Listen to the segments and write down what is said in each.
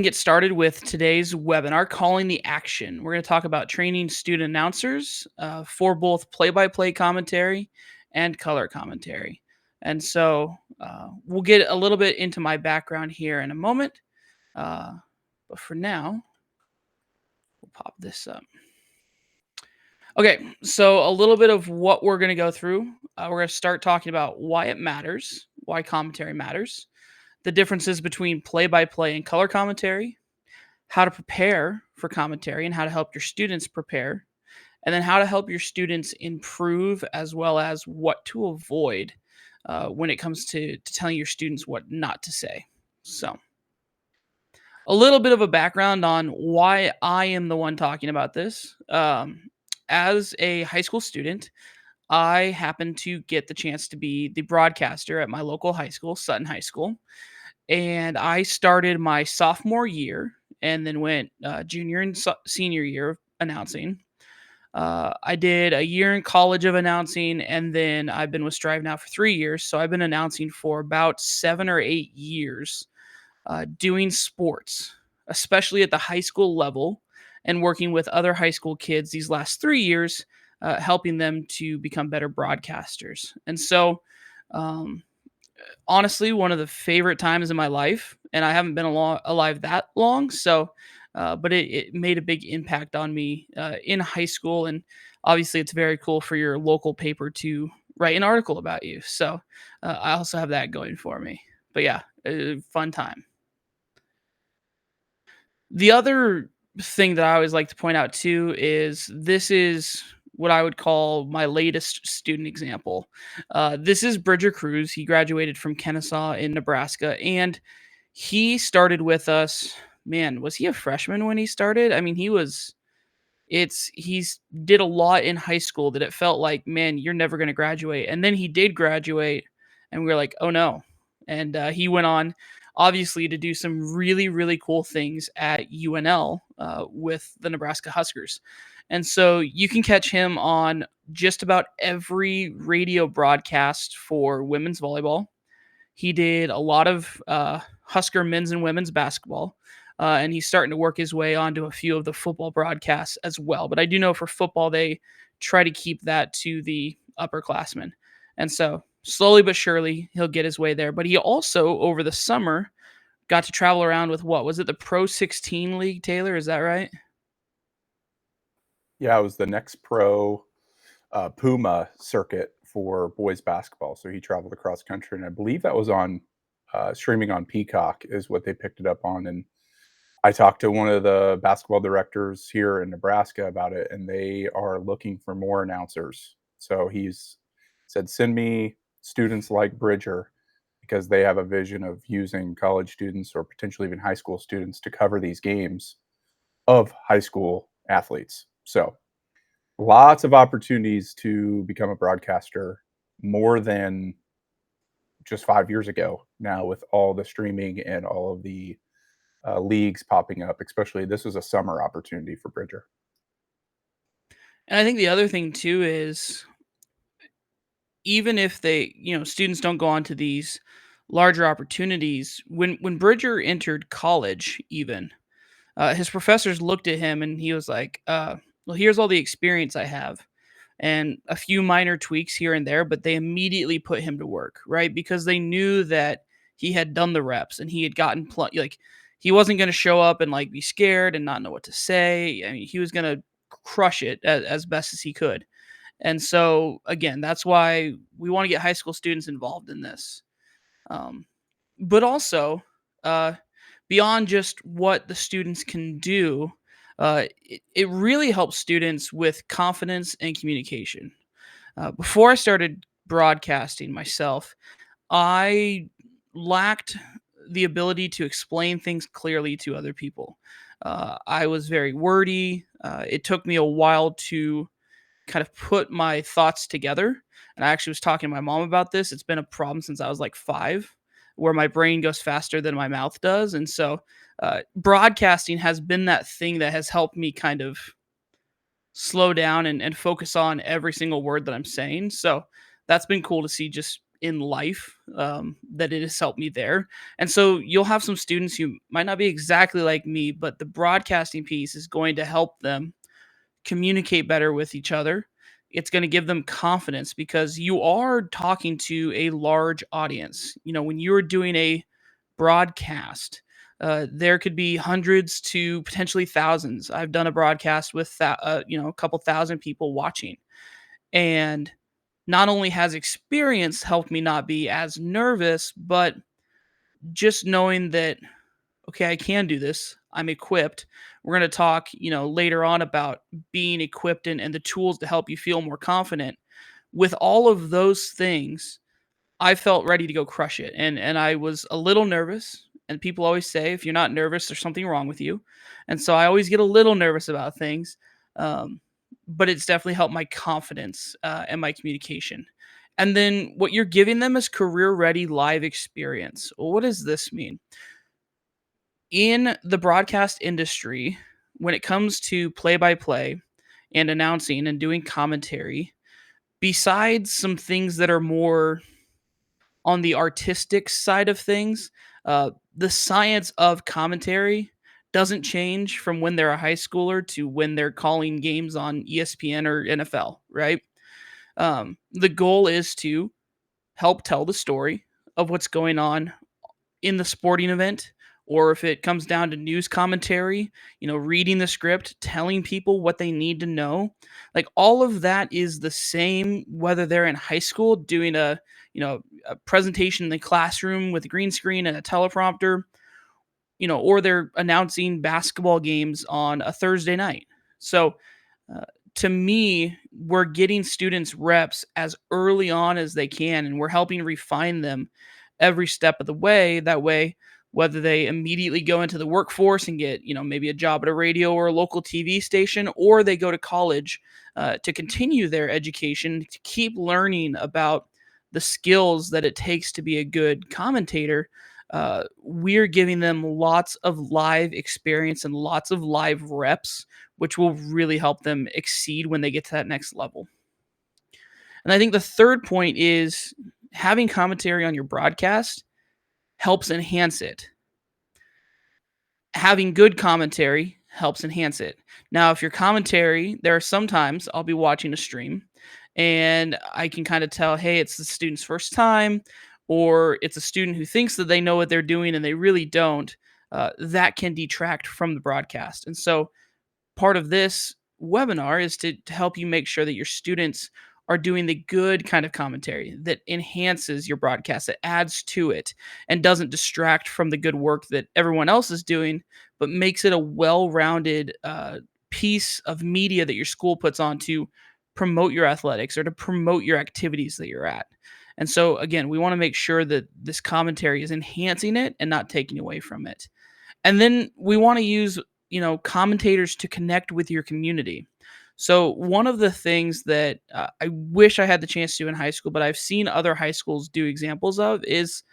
Get started with today's webinar, Calling the Action. We're going to talk about training student announcers for both play-by-play commentary and color commentary. And so we'll get a little bit into my background here in a moment. But for now, we'll pop this up. Okay, so a little bit of what we're going to go through. We're going to start talking about why it matters, why commentary matters, the differences between play-by-play and color commentary, how to prepare for commentary and how to help your students prepare, and then how to help your students improve, as well as what to avoid when it comes to telling your students what not to say. So, a little bit of a background on why I am the one talking about this. As a high school student, I happened to get the chance to be the broadcaster at my local high school, Sutton High School. And I started my sophomore year and then went junior and senior year of announcing. I did a year in college of announcing, and then I've been with Striv now for 3 years. So I've been announcing for about 7 or 8 years, doing sports, especially at the high school level, and working with other high school kids these last 3 years, helping them to become better broadcasters. And so, um, honestly, one of the favorite times in my life, and I haven't been alive that long. So, but it made a big impact on me in high school, and obviously, it's very cool for your local paper to write an article about you. So, I also have that going for me. But yeah, fun time. The other thing that I always like to point out too is this is what I would call my latest student example. This is Bridger Cruz. He graduated from Kennesaw in Nebraska, and he started with us. Man, was he a freshman when he started? I mean, he was. He's did a lot in high school that it felt like, man, you're never going to graduate. And then he did graduate, and we were like, oh no. And he went on, obviously, to do some really, really cool things at UNL with the Nebraska Huskers. And so you can catch him on just about every radio broadcast for women's volleyball. He did a lot of Husker men's and women's basketball. And he's starting to work his way onto a few of the football broadcasts as well. But I do know for football, they try to keep that to the upperclassmen. And so slowly but surely, he'll get his way there. But he also, over the summer, got to travel around with what? Was it the Pro 16 League, Taylor? Is that right? Yeah, it was the Next Pro Puma circuit for boys basketball. So he traveled across country, and I believe that was on streaming on Peacock is what they picked it up on. And I talked to one of the basketball directors here in Nebraska about it, and they are looking for more announcers. So he's said, send me students like Bridger, because they have a vision of using college students or potentially even high school students to cover these games of high school athletes. So lots of opportunities to become a broadcaster, more than just 5 years ago now, with all the streaming and all of the leagues popping up. Especially, this was a summer opportunity for Bridger. And I think the other thing too is, even if they, students don't go on to these larger opportunities, when Bridger entered college, even his professors looked at him and he was like, well, here's all the experience I have and a few minor tweaks here and there, but they immediately put him to work, right? Because they knew that he had done the reps and he had gotten like, he wasn't going to show up and like be scared and not know what to say. I mean, he was going to crush it as best as he could. And so, again, that's why we want to get high school students involved in this. Um, but also, uh, beyond just what the students can do, it really helps students with confidence and communication. Before I started broadcasting myself, I lacked the ability to explain things clearly to other people. I was very wordy. It took me a while to kind of put my thoughts together. And I actually was talking to my mom about this. It's been a problem since I was like 5, where my brain goes faster than my mouth does. And so broadcasting has been that thing that has helped me kind of slow down and focus on every single word that I'm saying. So that's been cool to see, just in life, that it has helped me there. And so you'll have some students who might not be exactly like me, but the broadcasting piece is going to help them communicate better with each other. It's going to give them confidence because you are talking to a large audience. When you're doing a broadcast, there could be hundreds to potentially thousands. I've done a broadcast with a couple thousand people watching, and not only has experience helped me not be as nervous, but just knowing that, okay, I can do this. I'm equipped. We're going to talk, later on about being equipped and the tools to help you feel more confident. With all of those things, I felt ready to go crush it. And I was a little nervous. And people always say, if you're not nervous, there's something wrong with you. And so I always get a little nervous about things. Um, but it's definitely helped my confidence and my communication. And then what you're giving them is career ready live experience. Well, what does this mean? In the broadcast industry, when it comes to play by play and announcing and doing commentary, besides some things that are more on the artistic side of things, the science of commentary doesn't change from when they're a high schooler to when they're calling games on ESPN or NFL, right? The goal is to help tell the story of what's going on in the sporting event, or if it comes down to news commentary, reading the script, telling people what they need to know. Like all of that is the same whether they're in high school doing a presentation in the classroom with a green screen and a teleprompter, or they're announcing basketball games on a Thursday night. So uh, to me, we're getting students reps as early on as they can, and we're helping refine them every step of the way. That way, whether they immediately go into the workforce and get, maybe a job at a radio or a local TV station, or they go to college to continue their education, to keep learning about the skills that it takes to be a good commentator, we're giving them lots of live experience and lots of live reps, which will really help them exceed when they get to that next level. And I think the third point is having commentary on your broadcast helps enhance it. Having good commentary helps enhance it. Now, if your commentary, there are sometimes I'll be watching a stream and I can kind of tell, hey, it's the student's first time, or it's a student who thinks that they know what they're doing and they really don't. That can detract from the broadcast. And so part of this webinar is to help you make sure that your students are doing the good kind of commentary that enhances your broadcast, that adds to it, and doesn't distract from the good work that everyone else is doing, but makes it a well rounded piece of media that your school puts on to promote your athletics or to promote your activities that you're at. And so, again, we want to make sure that this commentary is enhancing it and not taking away from it. And then we want to use, commentators to connect with your community. So one of the things that I wish I had the chance to do in high school, but I've seen other high schools do examples of, is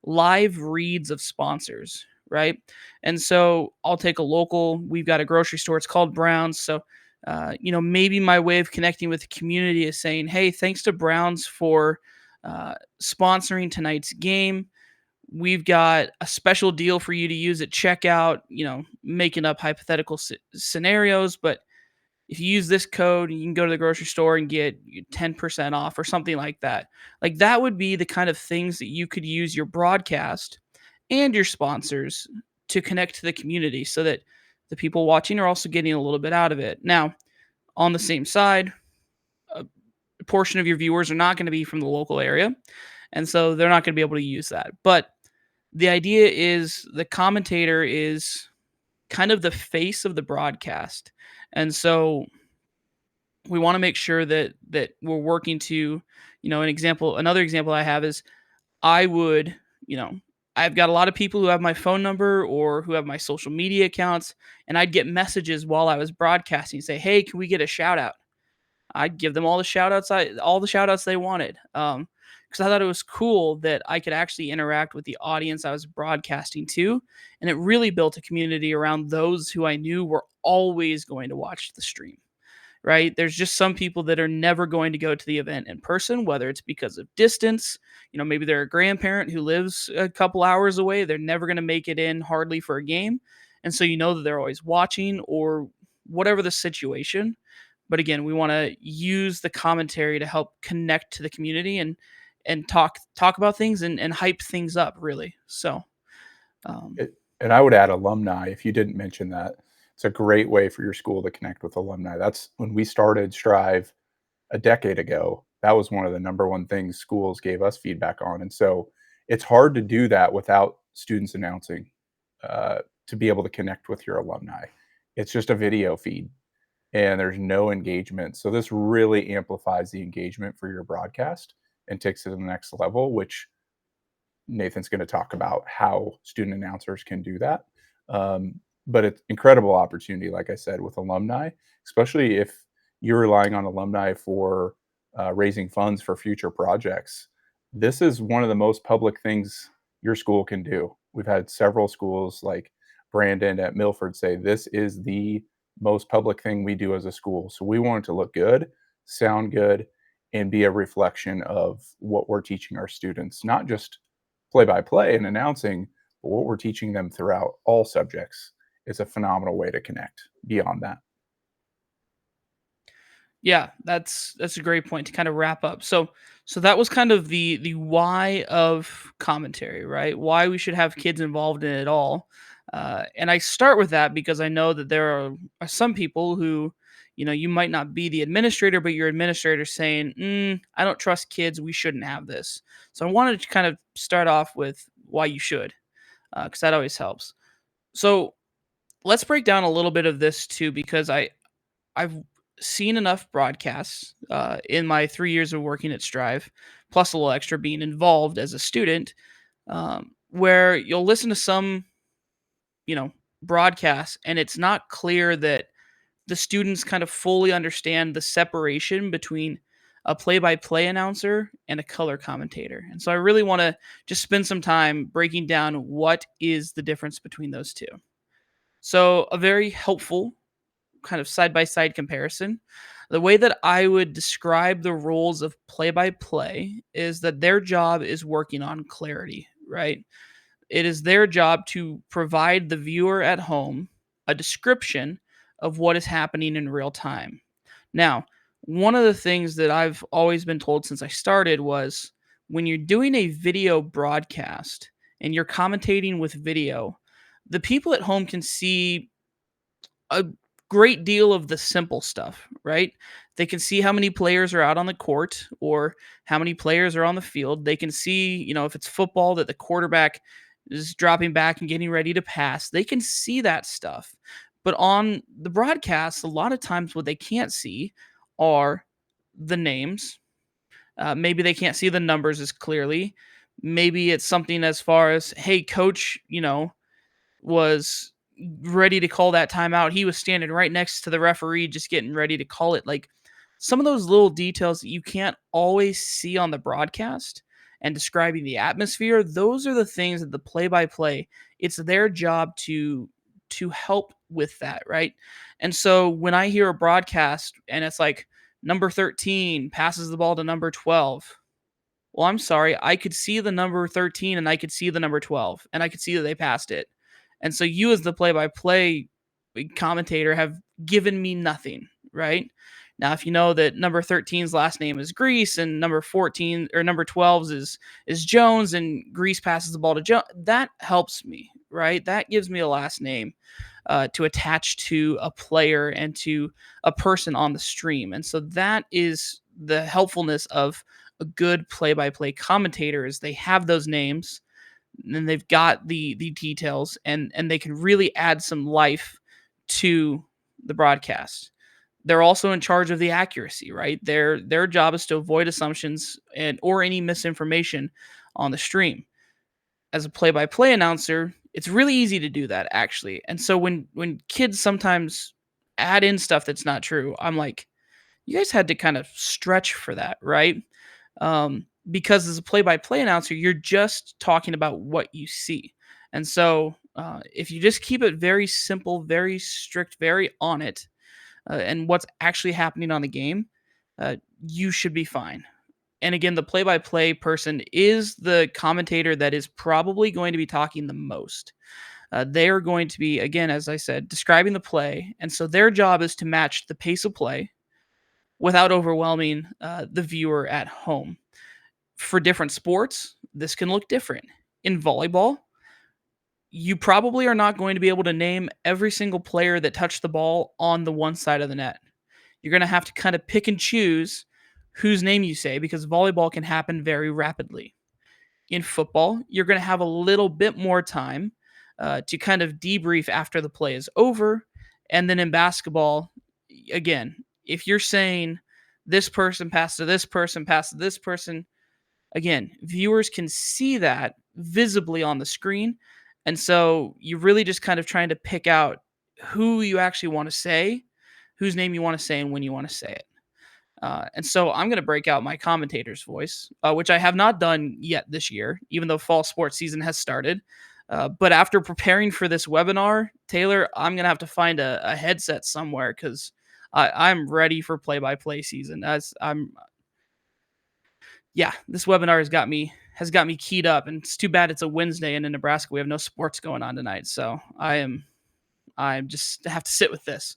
live reads of sponsors, right? And so I'll take a local. We've got a grocery store. It's called Brown's. So maybe my way of connecting with the community is saying, hey, thanks to Brown's for sponsoring tonight's game. We've got a special deal for you to use at checkout, making up hypothetical scenarios. But if you use this code, you can go to the grocery store and get 10% off or something like that. Like that would be the kind of things that you could use your broadcast and your sponsors to connect to the community so that the people watching are also getting a little bit out of it. Now, on the same side, a portion of your viewers are not going to be from the local area. And so they're not going to be able to use that. But the idea is the commentator is kind of the face of the broadcast. And so we want to make sure that we're working to, another example I have is I would, I've got a lot of people who have my phone number or who have my social media accounts, and I'd get messages while I was broadcasting say, hey, can we get a shout out? I'd give them all the shout outs they wanted. Because I thought it was cool that I could actually interact with the audience I was broadcasting to. And it really built a community around those who I knew were always going to watch the stream. right? There's just some people that are never going to go to the event in person, whether it's because of distance. Maybe they're a grandparent who lives a couple hours away. They're never going to make it in hardly for a game. And so that they're always watching or whatever the situation. But again, we want to use the commentary to help connect to the community and talk about things and hype things up really. So um, And I would add alumni if you didn't mention that. It's a great way for your school to connect with alumni. That's when we started Strive a decade ago. That was one of the number one things schools gave us feedback on. And so it's hard to do that without students announcing to be able to connect with your alumni. It's just a video feed and there's no engagement. So this really amplifies the engagement for your broadcast and takes it to the next level, which Nathan's going to talk about how student announcers can do that. But it's incredible opportunity, like I said, with alumni, especially if you're relying on alumni for raising funds for future projects. This is one of the most public things your school can do. We've had several schools like Brandon at Milford say this is the most public thing we do as a school. So we want it to look good, sound good, and be a reflection of what we're teaching our students, not just play by play and announcing, but what we're teaching them throughout all subjects is a phenomenal way to connect beyond that. Yeah, that's a great point to kind of wrap up. So that was kind of the why of commentary, right? Why we should have kids involved in it all. And I start with that because I know that there are some people who, you might not be the administrator, but your administrator saying, "I don't trust kids. We shouldn't have this." So I wanted to kind of start off with why you should, because that always helps. So let's break down a little bit of this too, because I've seen enough broadcasts in my 3 years of working at Strive, plus a little extra being involved as a student, where you'll listen to some, broadcasts, and it's not clear that the students kind of fully understand the separation between a play-by-play announcer and a color commentator. And so I really want to just spend some time breaking down what is the difference between those two. So a very helpful kind of side by side comparison, the way that I would describe the roles of play by play is that their job is working on clarity, right? It is their job to provide the viewer at home a description of what is happening in real time. Now, one of the things that I've always been told since I started was when you're doing a video broadcast and you're commentating with video, the people at home can see a great deal of the simple stuff, right? They can see how many players are out on the court or how many players are on the field. They can see, if it's football, that the quarterback is dropping back and getting ready to pass. They can see that stuff. But on the broadcast, a lot of times what they can't see are the names. Maybe they can't see the numbers as clearly. Maybe it's something as far as, hey, coach, was ready to call that timeout. He was standing right next to the referee, just getting ready to call it. Like some of those little details that you can't always see on the broadcast and describing the atmosphere, those are the things that the play-by-play, it's their job to help with that, right? And so when I hear a broadcast and it's like number 13 passes the ball to number 12, well, I'm sorry. I could see the number 13 and I could see the number 12 and I could see that they passed it. And so you as the play-by-play commentator have given me nothing, right? Now, if you know that number 13's last name is Grease and number 14 or number 12's is Jones and Grease passes the ball to Jones, that helps me, right? That gives me a last name to attach to a player and to a person on the stream. And so that is the helpfulness of a good play-by-play commentator is they have those names and they've got the details and they can really add some life to the broadcast. They're also in charge of the accuracy, right? Their job is to avoid assumptions and or any misinformation on the stream. As a play-by-play announcer, it's really easy to do that actually. And so when kids sometimes add in stuff that's not true, I'm like, you guys had to kind of stretch for that, right? Because as a play-by-play announcer, you're just talking about what you see. And so if you just keep it very simple, very strict, very on it, and what's actually happening on the game, you should be fine. And again, the play by play person is the commentator that is probably going to be talking the most. They are going to be, again, as I said, describing the play. And so their job is to match the pace of play without overwhelming the viewer at home. For different sports, this can look different. In volleyball, you probably are not going to be able to name every single player that touched the ball on the one side of the net. You're going to have to kind of pick and choose whose name you say because volleyball can happen very rapidly. In football, you're going to have a little bit more time to kind of debrief after the play is over. And then in basketball, again, if you're saying this person passed to this person, passed to this person, again, viewers can see that visibly on the screen. And so you're really just kind of trying to pick out who you actually want to say, whose name you want to say, and when you want to say it. And so I'm going to break out my commentator's voice, which I have not done yet this year, even though fall sports season has started. But after preparing for this webinar, Taylor, I'm going to have to find a headset somewhere because I'm ready for play-by-play season. This webinar has got me keyed up, and it's too bad it's a Wednesday, and in Nebraska we have no sports going on tonight. So I just have to sit with this.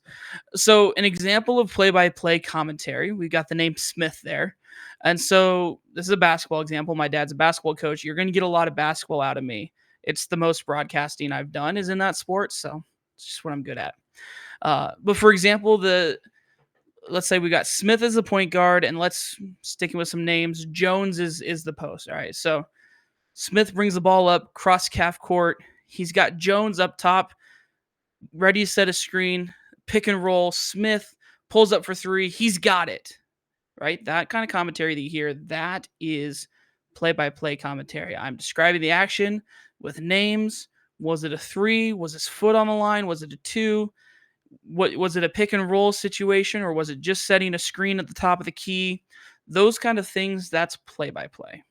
So an example of play-by-play commentary, we've got the name Smith there. And so this is a basketball example. My dad's a basketball coach. You're going to get a lot of basketball out of me. It's the most broadcasting I've done is in that sport. So it's just what I'm good at. But for example, let's say we got Smith as the point guard, and let's sticking with some names. Jones is the post. All right. So Smith brings the ball up, cross calf court. He's got Jones up top, ready to set a screen, pick and roll. Smith pulls up for three. He's got it, right? That kind of commentary that you hear, that is play-by-play commentary. I'm describing the action with names. Was it a three? Was his foot on the line? Was it a two? What was it, a pick and roll situation, or was it just setting a screen at the top of the key? Those kind of things, that's play-by-play.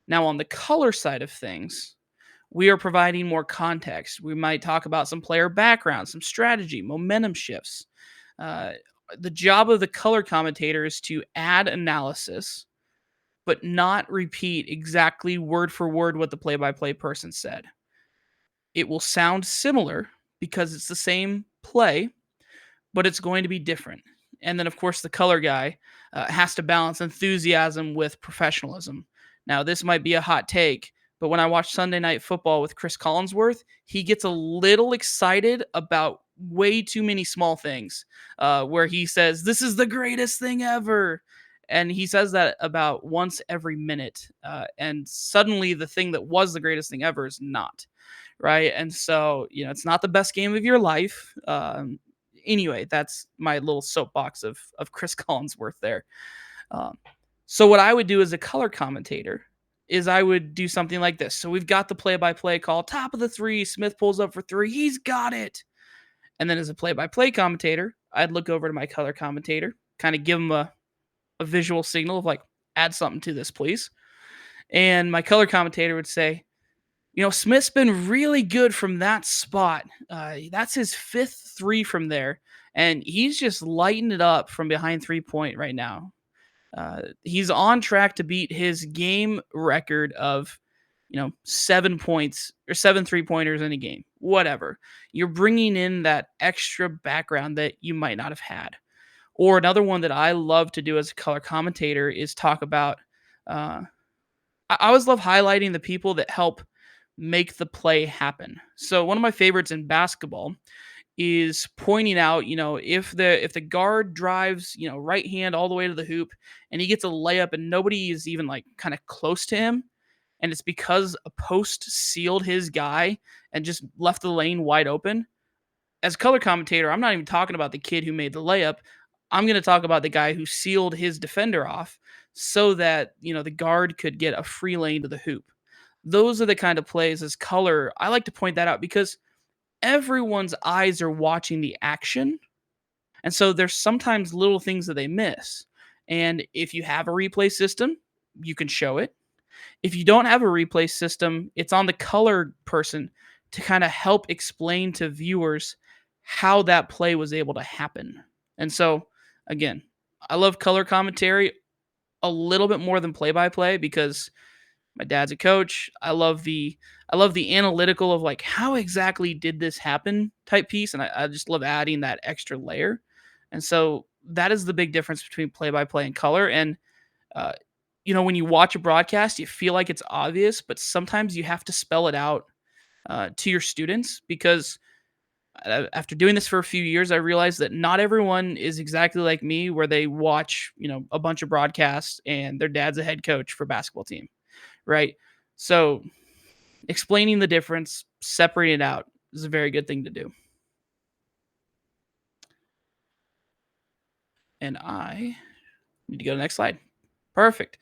Now, on the color side of things, we are providing more context. We might talk about some player background, some strategy, momentum shifts. The job of the color commentator is to add analysis, but not repeat exactly word for word what the play-by-play person said. It will sound similar because it's the same play, but it's going to be different. And then, of course, the color guy has to balance enthusiasm with professionalism. Now, this might be a hot take, but when I watch Sunday Night Football with Chris Collinsworth, he gets a little excited about way too many small things where he says, "This is the greatest thing ever." And he says that about once every minute. And suddenly the thing that was the greatest thing ever is not. Right. And so, it's not the best game of your life. Anyway, that's my little soapbox of Chris Collinsworth there. So what I would do as a color commentator is I would do something like this. So we've got the play-by-play call, top of the three, Smith pulls up for three, he's got it. And then as a play-by-play commentator, I'd look over to my color commentator, kind of give him a visual signal of like, add something to this, please. And my color commentator would say, Smith's been really good from that spot. That's his fifth three from there. And he's just lighting it up from behind 3-point right now. He's on track to beat his game record of, 7 points or 7 3-pointers in a game, whatever. You're bringing in that extra background that you might not have had. Or another one that I love to do as a color commentator is talk about, I always love highlighting the people that help make the play happen. So one of my favorites in basketball is pointing out, if the guard drives, right hand all the way to the hoop and he gets a layup and nobody is even like kind of close to him, and it's because a post sealed his guy and just left the lane wide open. As a color commentator, I'm not even talking about the kid who made the layup. I'm going to talk about the guy who sealed his defender off so that, the guard could get a free lane to the hoop. Those are the kind of plays as color. I like to point that out because everyone's eyes are watching the action. And so there's sometimes little things that they miss. And if you have a replay system, you can show it. If you don't have a replay system, it's on the color person to kind of help explain to viewers how that play was able to happen. And so, again, I love color commentary a little bit more than play by play because my dad's a coach. I love the analytical of like how exactly did this happen type piece, and I just love adding that extra layer. And so that is the big difference between play by play and color. And uh, when you watch a broadcast, you feel like it's obvious, but sometimes you have to spell it out to your students because after doing this for a few years, I realized that not everyone is exactly like me, where they watch a bunch of broadcasts and their dad's a head coach for a basketball team, right? So explaining the difference, separating it out is a very good thing to do. And I need to go to the next slide. Perfect.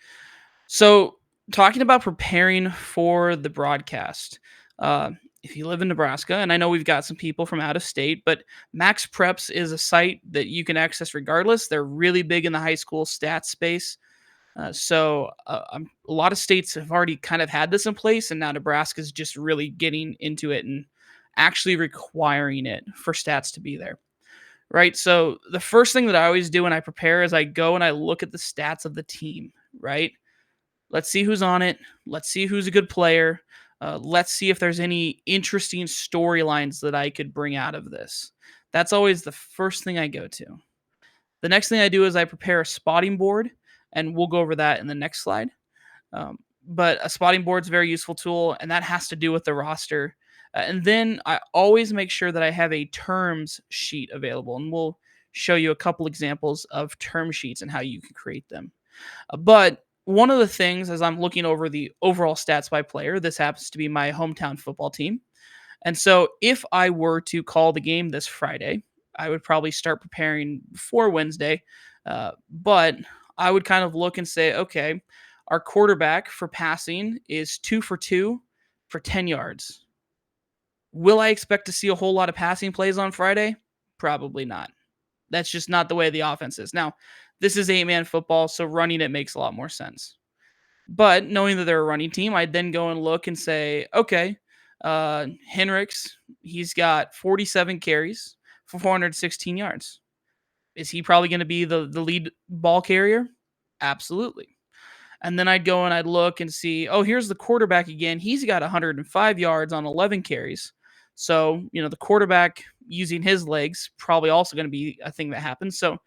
So, talking about preparing for the broadcast, uh, if you live in Nebraska, and I know we've got some people from out of state, but Max Preps is a site that you can access regardless. They're really big in the high school stats space. A lot of states have already kind of had this in place, and now Nebraska's just really getting into it and actually requiring it for stats to be there. Right. So the first thing that I always do when I prepare is I go and I look at the stats of the team. Right. Let's see who's on it. Let's see who's a good player. Let's see if there's any interesting storylines that I could bring out of this. That's always the first thing I go to. The next thing I do is I prepare a spotting board, and we'll go over that in the next slide. But a spotting board is a very useful tool, and that has to do with the roster. And then I always make sure that I have a terms sheet available, and we'll show you a couple examples of term sheets and how you can create them. But one of the things as I'm looking over the overall stats by player, this happens to be my hometown football team. And so if I were to call the game this Friday, I would probably start preparing for Wednesday. But I would kind of look and say, okay, our quarterback for passing is 2 for 2 for 10 yards. Will I expect to see a whole lot of passing plays on Friday? Probably not. That's just not the way the offense is. Now, this is 8-man football, so running it makes a lot more sense. But knowing that they're a running team, I'd then go and look and say, okay, Henricks, he's got 47 carries for 416 yards. Is he probably going to be the lead ball carrier? Absolutely. And then I'd go and I'd look and see, oh, here's the quarterback again. He's got 105 yards on 11 carries. So, the quarterback using his legs probably also going to be a thing that happens. So,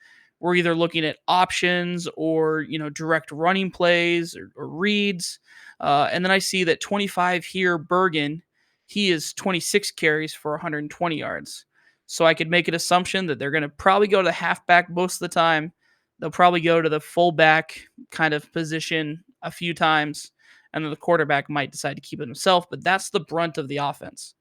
we're either looking at options or, direct running plays or reads. And then I see that 25 here, Bergen, he is 26 carries for 120 yards. So I could make an assumption that they're going to probably go to the halfback most of the time. They'll probably go to the fullback kind of position a few times, and then the quarterback might decide to keep it himself. But that's the brunt of the offense.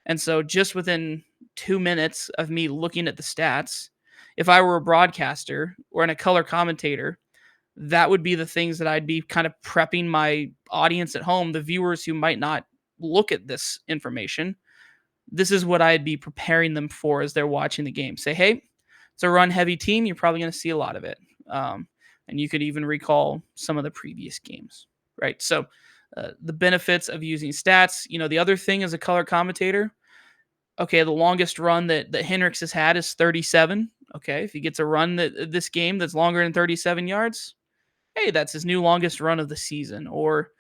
And so just within 2 minutes of me looking at the stats, if I were a broadcaster or in a color commentator, that would be the things that I'd be kind of prepping my audience at home, the viewers who might not look at this information. This is what I'd be preparing them for as they're watching the game. Say, hey, it's a run heavy team. You're probably going to see a lot of it. And you could even recall some of the previous games, right? So the benefits of using stats, the other thing as a color commentator, okay, the longest run that Henricks has had is 37. Okay, if he gets a run this game that's longer than 37 yards, hey, that's his new longest run of the season. Or,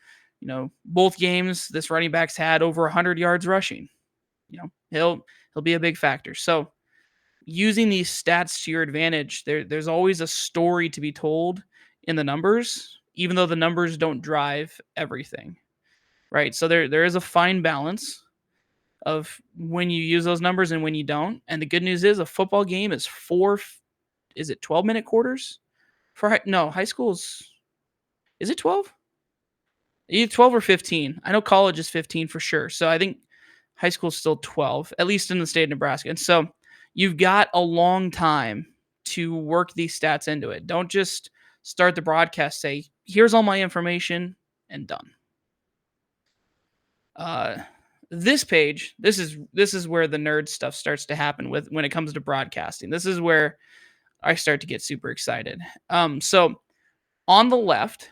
both games this running back's had over 100 yards rushing. He'll be a big factor. So using these stats to your advantage, there's always a story to be told in the numbers, even though the numbers don't drive everything, right? So there is a fine balance of when you use those numbers and when you don't. And the good news is a football game is 12-minute quarters for high schools. Is it 12? Either 12 or 15. I know college is 15 for sure. So I think high school is still 12, at least in the state of Nebraska. And so you've got a long time to work these stats into it. Don't just start the broadcast, say, here's all my information, and done. This page, this is where the nerd stuff starts to happen with when it comes to broadcasting. This is where I start to get super excited. So on the left,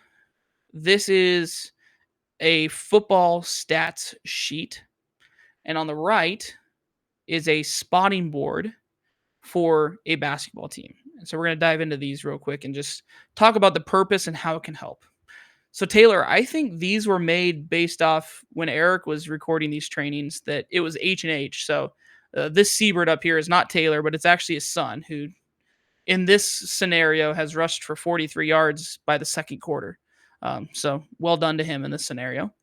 this is a football stats sheet, and on the right is a spotting board for a basketball team. And so we're going to dive into these real quick and just talk about the purpose and how it can help. So Taylor, I think these were made based off when Eric was recording these trainings that it was H&H. So this seabird up here is not Taylor, but it's actually his son who in this scenario has rushed for 43 yards by the second quarter. So well done to him in this scenario.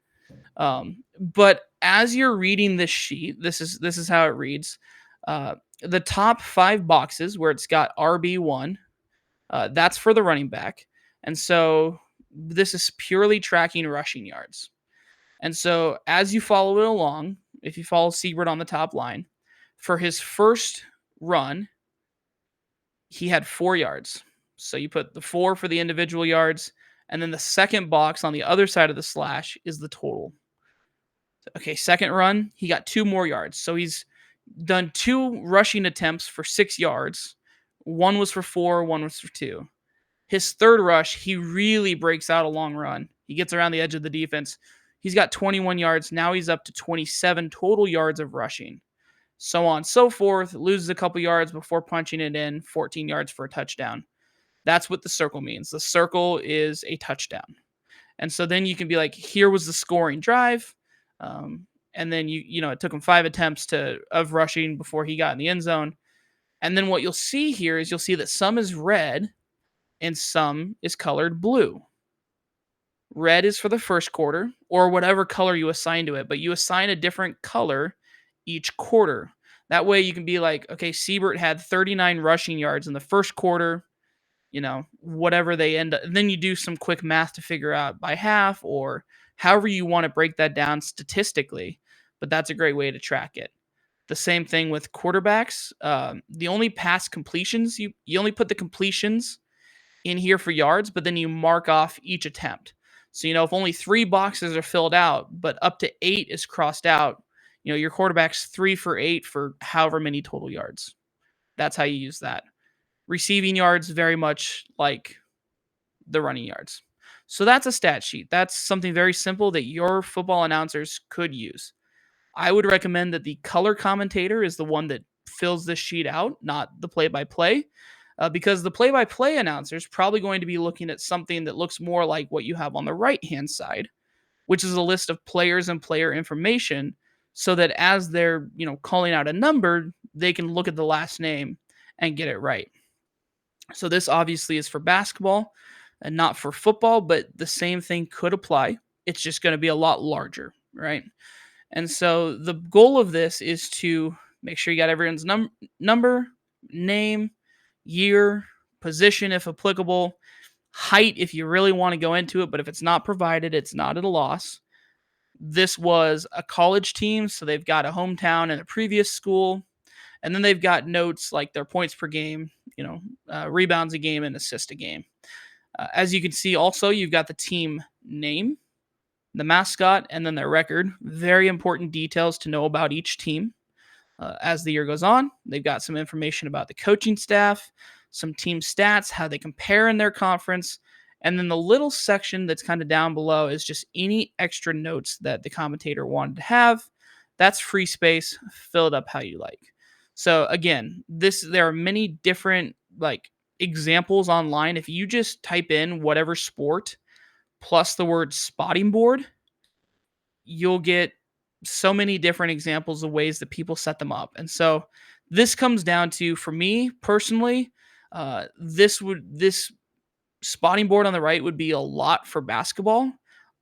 But as you're reading this sheet, this is how it reads. The top 5 boxes where it's got RB1, that's for the running back. And so this is purely tracking rushing yards. And so as you follow it along, if you follow Siebert on the top line, for his first run, he had 4 yards. So you put the 4 for the individual yards, and then the second box on the other side of the slash is the total. Okay, second run, he got 2 more yards. So he's done 2 rushing attempts for 6 yards. One was for 4, one was for 2. His third rush, he really breaks out a long run. He gets around the edge of the defense. He's got 21 yards. Now he's up to 27 total yards of rushing. So on and so forth. Loses a couple yards before punching it in. 14 yards for a touchdown. That's what the circle means. The circle is a touchdown. And so then you can be like, here was the scoring drive. And then it took him 5 attempts of rushing before he got in the end zone. And then what you'll see here is you'll see that some is red and some is colored blue. Red is for the first quarter or whatever color you assign to it, but you assign a different color each quarter. That way you can be like, okay, Siebert had 39 rushing yards in the first quarter, whatever they end up. And then you do some quick math to figure out by half or however you want to break that down statistically. But that's a great way to track it. The same thing with quarterbacks. The only pass completions, you only put the completions in here for yards, but then you mark off each attempt. So, if only 3 boxes are filled out, but up to 8 is crossed out, your quarterback's 3 for 8 for however many total yards. That's how you use that. Receiving yards, very much like the running yards. So that's a stat sheet. That's something very simple that your football announcers could use. I would recommend that the color commentator is the one that fills this sheet out, not the play-by-play. Because the play-by-play announcer is probably going to be looking at something that looks more like what you have on the right-hand side, which is a list of players and player information, so that as they're calling out a number, they can look at the last name and get it right. So this obviously is for basketball and not for football, but the same thing could apply. It's just going to be a lot larger, right? And so the goal of this is to make sure you got everyone's number, name, year, position if applicable, height if you really want to go into it, but if it's not provided, it's not at a loss. This was a college team, so they've got a hometown and a previous school, and then they've got notes like their points per game, rebounds a game and assist a game. As you can see, also, you've got the team name, the mascot, and then their record. Very important details to know about each team. As the year goes on, they've got some information about the coaching staff, some team stats, how they compare in their conference, and then the little section that's kind of down below is just any extra notes that the commentator wanted to have. That's free space. Fill it up how you like. So again, there are many different examples online. If you just type in whatever sport plus the word spotting board, you'll get so many different examples of ways that people set them up. And so this comes down to, for me personally, this spotting board on the right would be a lot for basketball.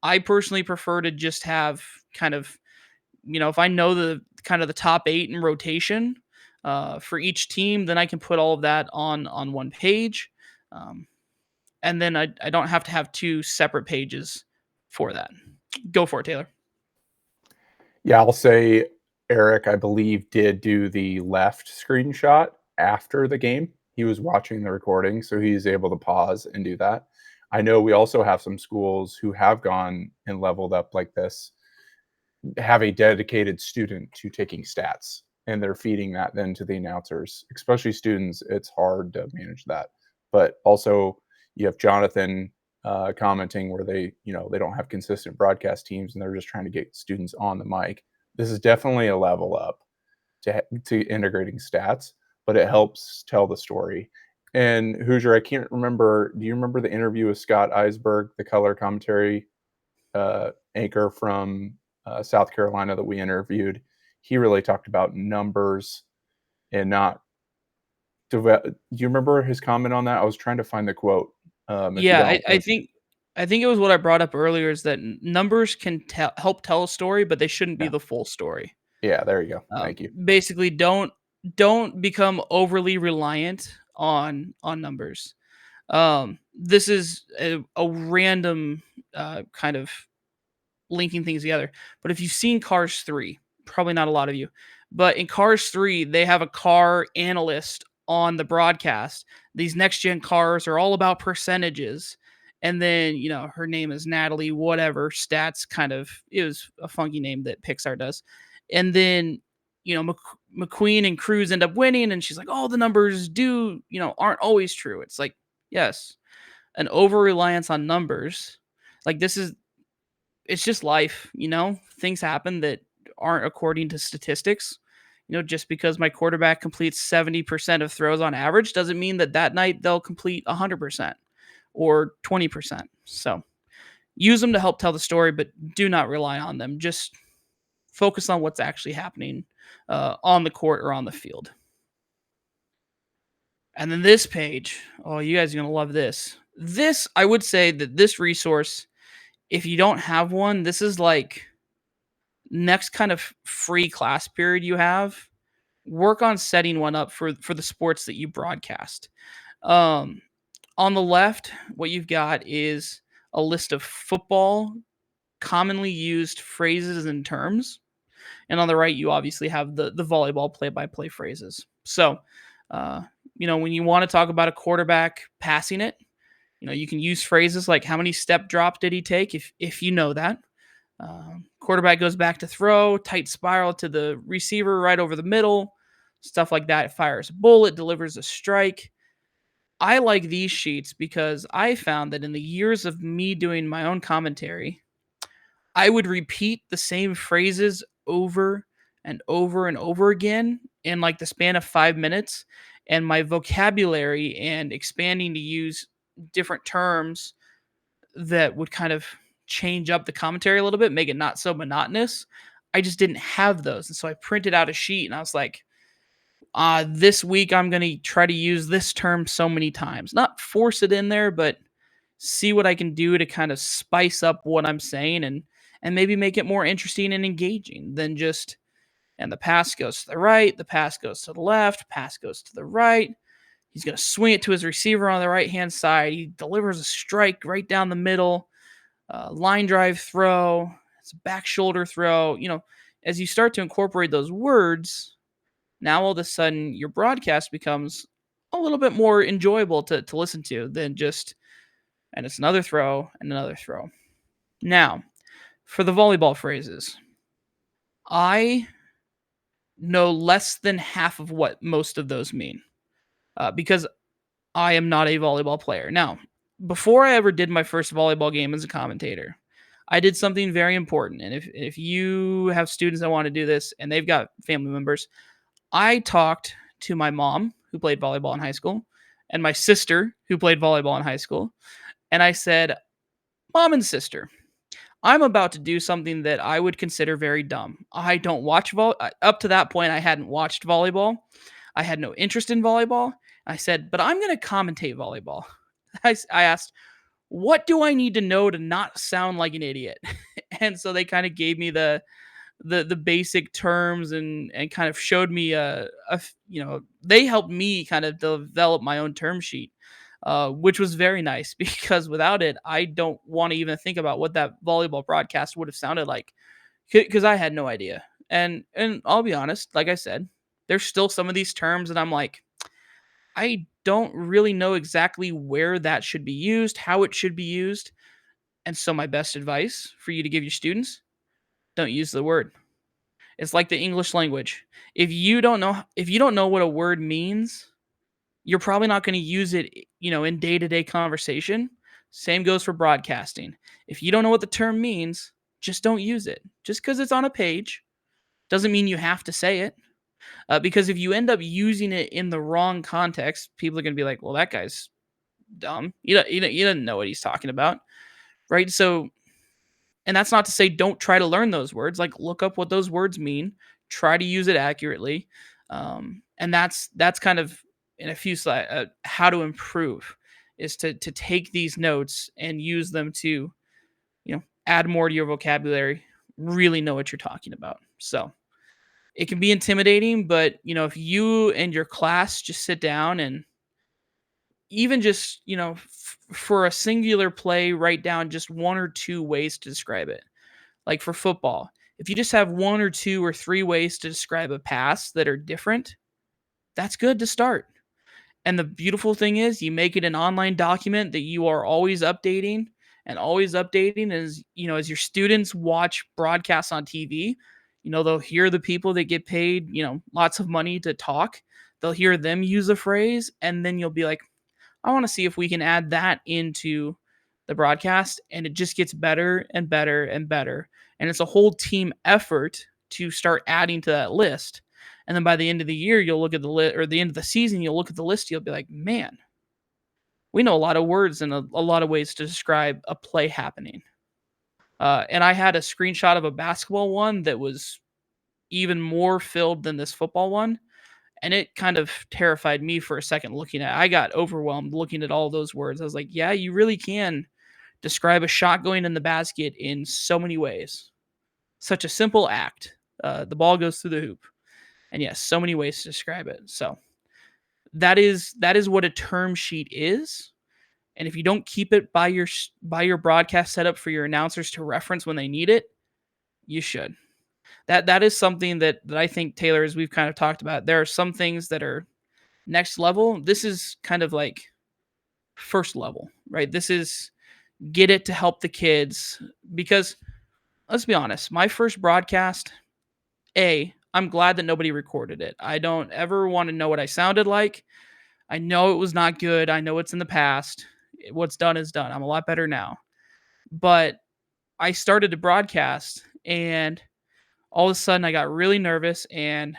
I personally prefer to just have kind of, if I know the kind of the top 8 in rotation for each team, then I can put all of that on one page. And then I don't have to have 2 separate pages for that. Go for it, Taylor. Yeah, I'll say Eric, I believe, did do the left screenshot after the game. He was watching the recording, so he's able to pause and do that. I know we also have some schools who have gone and leveled up like this, have a dedicated student to taking stats, and they're feeding that then to the announcers. Especially students, it's hard to manage that. But also, you have Jonathan commenting where they don't have consistent broadcast teams and they're just trying to get students on the mic. This is definitely a level up to integrating stats, but it helps tell the story. And Hoosier, I can't remember. Do you remember the interview with Scott Eisberg, the color commentary anchor from South Carolina that we interviewed? He really talked about numbers and not. Do you remember his comment on that? I was trying to find the quote. If you Yeah, don't, I think it was what I brought up earlier is that numbers can help tell a story, but they shouldn't be yeah, the full story. yeah, there you go. Thank you. Basically, don't become overly reliant on numbers. This is a random kind of linking things together. But if you've seen Cars 3, probably not a lot of you, but in Cars 3, they have a car analyst on the broadcast. These next gen cars are all about percentages. And then, her name is Natalie, whatever, stats kind of, it was a funky name that Pixar does. And then, McQueen and Cruz end up winning. And she's like, oh, the numbers aren't always true. It's like, yes, an over reliance on numbers. Like, it's just life. Things happen that aren't according to statistics. Just because my quarterback completes 70% of throws on average doesn't mean that night they'll complete 100% or 20%. So use them to help tell the story, but do not rely on them. Just focus on what's actually happening on the court or on the field. And then this page, oh, you guys are going to love this. I would say that this resource, if you don't have one, this is like next kind of free class period you have. Work on setting one up for the sports that you broadcast. Um, on the left, what you've got is a list of football commonly used phrases and terms, and on the right, you obviously have the volleyball play by play phrases. So, uh, when you want to talk about a quarterback passing it, you can use phrases like "How many step drop did he take?" If you know that. Quarterback goes back to throw, tight spiral to the receiver right over the middle, stuff like that. It fires a bullet, delivers a strike. I like these sheets because I found that in the years of me doing my own commentary, I would repeat the same phrases over and over and over again in like the span of 5 minutes. And my vocabulary and expanding to use different terms that would kind of change up the commentary a little bit, make it not so monotonous. I just didn't have those. And so I printed out a sheet and I was like, this week I'm going to try to use this term so many times. Not force it in there, but see what I can do to kind of spice up what I'm saying and maybe make it more interesting and engaging than just and the pass goes to the right, the pass goes to the left, pass goes to the right. He's going to swing it to his receiver on the right hand side. He delivers a strike right down the middle, line drive throw, it's a back shoulder throw. As you start to incorporate those words, now all of a sudden your broadcast becomes a little bit more enjoyable to listen to than just, and it's another throw and another throw. Now, for the volleyball phrases, I know less than half of what most of those mean because I am not a volleyball player. Now, before I ever did my first volleyball game as a commentator, I did something very important. And if you have students that want to do this and they've got family members, I talked to my mom, who played volleyball in high school, and my sister, who played volleyball in high school. And I said, Mom and sister, I'm about to do something that I would consider very dumb. I don't watch up to that point I hadn't watched volleyball. I had no interest in volleyball. I said, but I'm going to commentate volleyball. I asked, what do I need to know to not sound like an idiot? And so they kind of gave me the basic terms and kind of showed me they helped me kind of develop my own term sheet, which was very nice because without it, I don't want to even think about what that volleyball broadcast would have sounded like because I had no idea. And I'll be honest, like I said, there's still some of these terms that I'm like, I don't really know exactly where that should be used, how it should be used. And so my best advice for you to give your students, don't use the word. It's like the English language. If you don't know what a word means, you're probably not going to use it, in day-to-day conversation. Same goes for broadcasting. If you don't know what the term means, just don't use it. Just because it's on a page doesn't mean you have to say it. Because if you end up using it in the wrong context, people are going to be like, well, that guy's dumb. You don't know what he's talking about. Right. So, and that's not to say don't try to learn those words. Like, look up what those words mean, try to use it accurately. And that's kind of in a few slides how to improve is to take these notes and use them to, add more to your vocabulary, really know what you're talking about. So it can be intimidating, but if you and your class just sit down and even just, for a singular play, write down just one or two ways to describe it. Like for football, if you just have one or two or three ways to describe a pass that are different, that's good to start. And the beautiful thing is you make it an online document that you are always updating and always updating as your students watch broadcasts on TV, they'll hear the people that get paid, lots of money to talk. They'll hear them use a phrase and then you'll be like, I want to see if we can add that into the broadcast, and it just gets better and better and better. And it's a whole team effort to start adding to that list. And then by the end of the year, you'll look at the list, or the end of the season, you'll look at the list, you'll be like, man, we know a lot of words and a lot of ways to describe a play happening. And I had a screenshot of a basketball one that was even more filled than this football one. And it kind of terrified me for a second looking at it. I got overwhelmed looking at all those words. I was like, yeah, you really can describe a shot going in the basket in so many ways. Such a simple act. The ball goes through the hoop. And yes, so many ways to describe it. So that is what a term sheet is. And if you don't keep it by your broadcast setup for your announcers to reference when they need it, you should. That is something that I think, Taylor, as we've kind of talked about, there are some things that are next level. This is kind of like first level, right? This is get it to help the kids because let's be honest, my first broadcast, I'm glad that nobody recorded it. I don't ever want to know what I sounded like. I know it was not good. I know it's in the past. What's done is done. I'm a lot better now. But I started to broadcast and all of a sudden I got really nervous and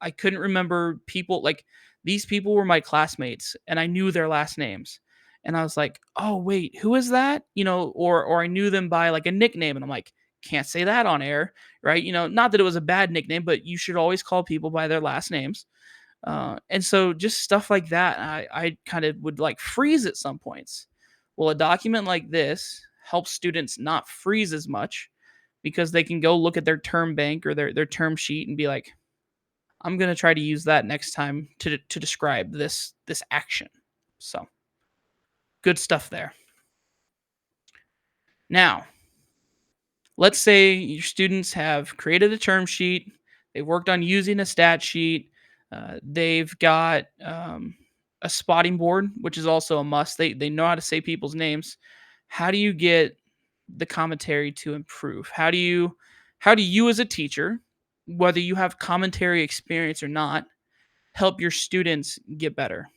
I couldn't remember people. Like these people were my classmates and I knew their last names. And I was like, "Oh, wait, who is that?" Or I knew them by like a nickname and I'm like, "Can't say that on air." Right? Not that it was a bad nickname, but you should always call people by their last names. And so just stuff like that, I kind of would like freeze at some points. Well, a document like this helps students not freeze as much because they can go look at their term bank or their term sheet and be like, I'm going to try to use that next time to describe this action. So good stuff there. Now, let's say your students have created a term sheet, they've worked on using a stat sheet, they've got a spotting board, which is also a must. They know how to say people's names. How do you get the commentary to improve? How do you as a teacher, whether you have commentary experience or not, help your students get better?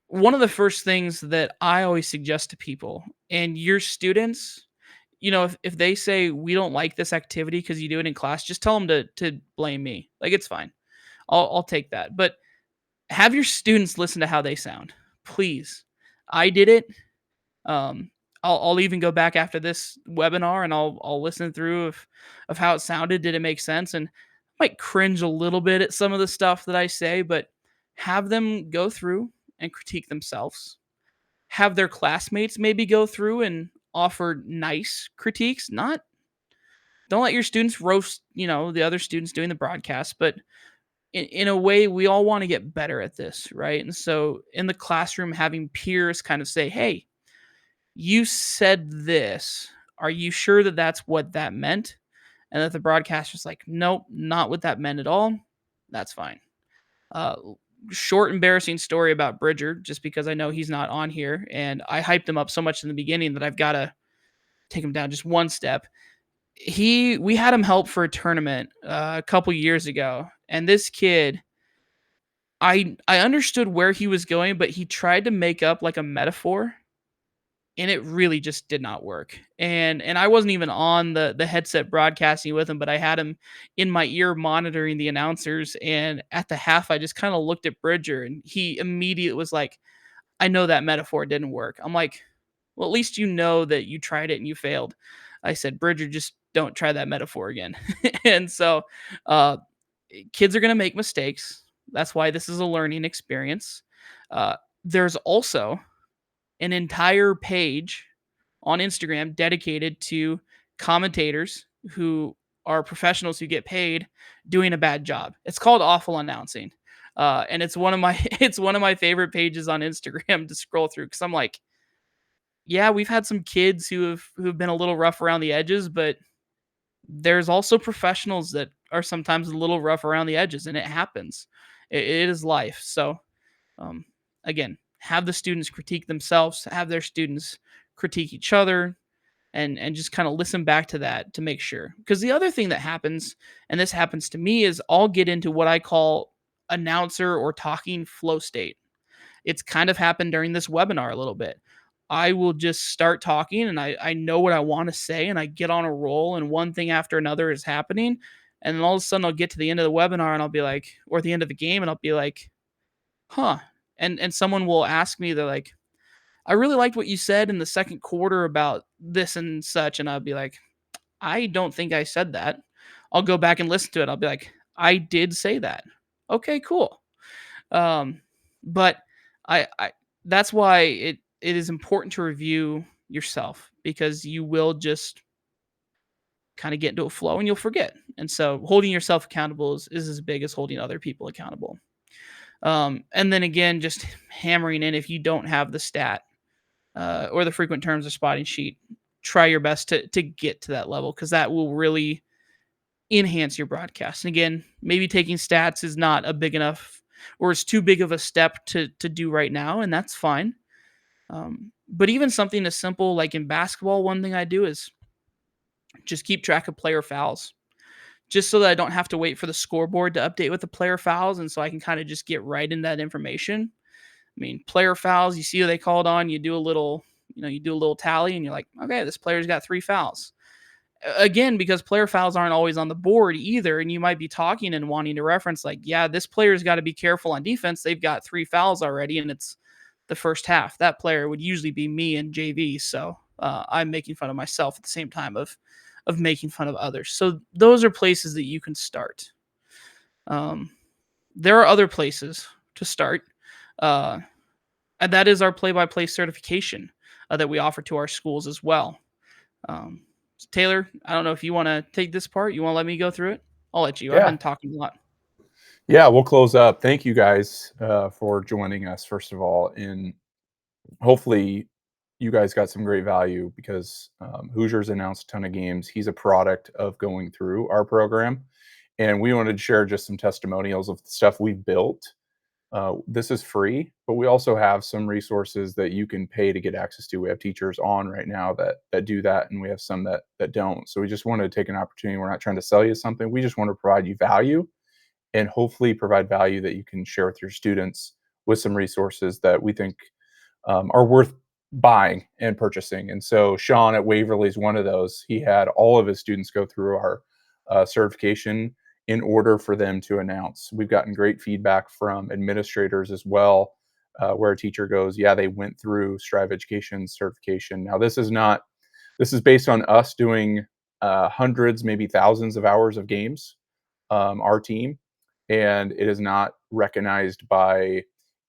One of the first things that I always suggest to people and your students, if they say we don't like this activity because you do it in class, just tell them to blame me. Like it's fine. I'll take that. But have your students listen to how they sound, please. I did it. I'll even go back after this webinar and I'll listen through of how it sounded. Did it make sense? And I might cringe a little bit at some of the stuff that I say, but have them go through and critique themselves. Have their classmates maybe go through and offer nice critiques. Not don't let your students roast, the other students doing the broadcast, but in a way, we all want to get better at this, right? And so in the classroom, having peers kind of say, hey, you said this. Are you sure that that's what that meant? And that the broadcaster's like, nope, not what that meant at all. That's fine. Uh, Short, embarrassing story about Bridger, just because I know he's not on here. And I hyped him up so much in the beginning that I've got to take him down just one step. We had him help for a tournament a couple years ago. And this kid, I understood where he was going, but he tried to make up like a metaphor and it really just did not work. And I wasn't even on the headset broadcasting with him, but I had him in my ear monitoring the announcers. And at the half, I just kind of looked at Bridger, and he immediately was like, "I know that metaphor didn't work." I'm like, "Well, at least you know that you tried it and you failed." I said, "Bridger, just don't try that metaphor again." And so, uh, kids are going to make mistakes. That's why this is a learning experience. Uh, there's also an entire page on Instagram dedicated to commentators who are professionals who get paid doing a bad job. It's called Awful Announcing. And it's one of my it's one of my favorite pages on Instagram to scroll through, because I'm like, yeah, we've had some kids who've been a little rough around the edges, but there's also professionals that are sometimes a little rough around the edges, and it happens. It is life. So um, again, have the students critique themselves, have their students critique each other, and just kind of listen back to that to make sure. Because the other thing that happens, and this happens to me, is I'll get into what I call announcer or talking flow state. It's kind of happened during this webinar a little bit. I will just start talking, and I know what I want to say, and I get on a roll, and one thing after another is happening. And then all of a sudden I'll get to the end of the webinar and I'll be like, or the end of the game, and I'll be like, huh. And someone will ask me, they're like, "I really liked what you said in the second quarter about this and such." And I'll be like, "I don't think I said that." I'll go back and listen to it. I'll be like, "I did say that." Okay, cool. Um, but I that's why it is important to review yourself, because you will just kind of get into a flow and you'll forget. And so holding yourself accountable is as big as holding other people accountable. And then again, just hammering in, if you don't have the stat or the frequent terms or spotting sheet, try your best to get to that level, because that will really enhance your broadcast. And again, maybe taking stats is not a big enough, or it's too big of a step to do right now, and that's fine. But even something as simple like in basketball, one thing I do is just keep track of player fouls, just so that I don't have to wait for the scoreboard to update with the player fouls, and so I can kind of just get right in that information. I mean, player fouls, you see who they called on, you do a little, you do a little tally, and you're like, okay, this player's got 3 fouls. Again, because player fouls aren't always on the board either, and you might be talking and wanting to reference like, yeah, this player's got to be careful on defense. They've got 3 fouls already, and it's the first half. That player would usually be me in JV, so I'm making fun of myself at the same time of making fun of others. So those are places that you can start. Um, there are other places to start. Uh, and that is our play-by-play certification that we offer to our schools as well. Taylor, I don't know if you want to take this part. You want to let me go through it? I'll let you. I've Yeah. been talking a lot. Yeah, we'll close up. Thank you guys for joining us, first of all. And hopefully, you guys got some great value, because Hoosiers announced a ton of games. He's a product of going through our program. And we wanted to share just some testimonials of the stuff we've built. This is free, but we also have some resources that you can pay to get access to. We have teachers on right now that do that, and we have some that don't. So we just want to take an opportunity. We're not trying to sell you something. We just want to provide you value, and hopefully provide value that you can share with your students, with some resources that we think are worth buying and purchasing. And so Sean at Waverly is one of those. He had all of his students go through our certification in order for them to announce. We've gotten great feedback from administrators as well, where a teacher goes, yeah, they went through Striv Education certification. Now, this is based on us doing hundreds, maybe thousands of hours of games, our team, and it is not recognized by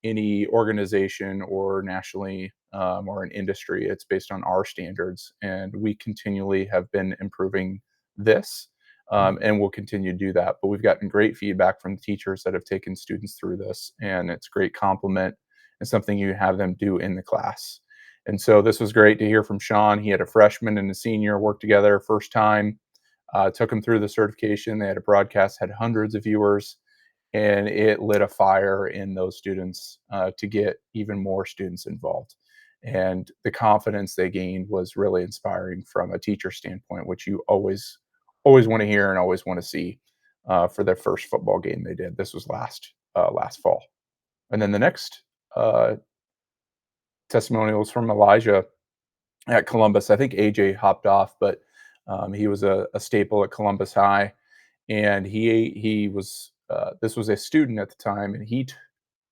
any organization or nationally, or an industry. It's based on our standards, and we continually have been improving this, and we'll continue to do that. But we've gotten great feedback from the teachers that have taken students through this, and it's a great compliment and something you have them do in the class. And so this was great to hear from Sean. He had a freshman and a senior work together first time, took them through the certification. They had a broadcast, had hundreds of viewers, and it lit a fire in those students to get even more students involved. And the confidence they gained was really inspiring from a teacher standpoint, which you always want to hear and always want to see for their first football game they did. This was last fall. And then the next testimonial was from Elijah. at Columbus. I think AJ hopped off, but he was a staple at Columbus High, and he was this was a student at the time, and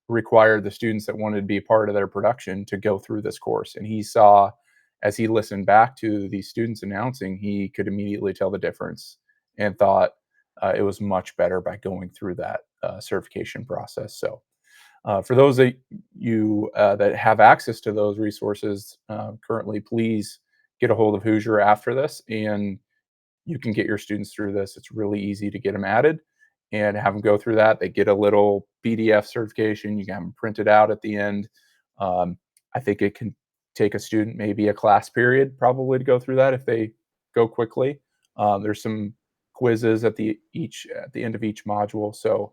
required the students that wanted to be a part of their production to go through this course. And he saw, as he listened back to the students announcing, he could immediately tell the difference and thought it was much better by going through that certification process. So, for those that you that have access to those resources currently, please get a hold of Hoosier after this, and you can get your students through this. It's really easy to get them added and have them go through that. They get a little PDF certification. You can have them printed out at the end. Um, I think it can take a student maybe a class period probably to go through that if they go quickly. There's some quizzes at the end of each module. So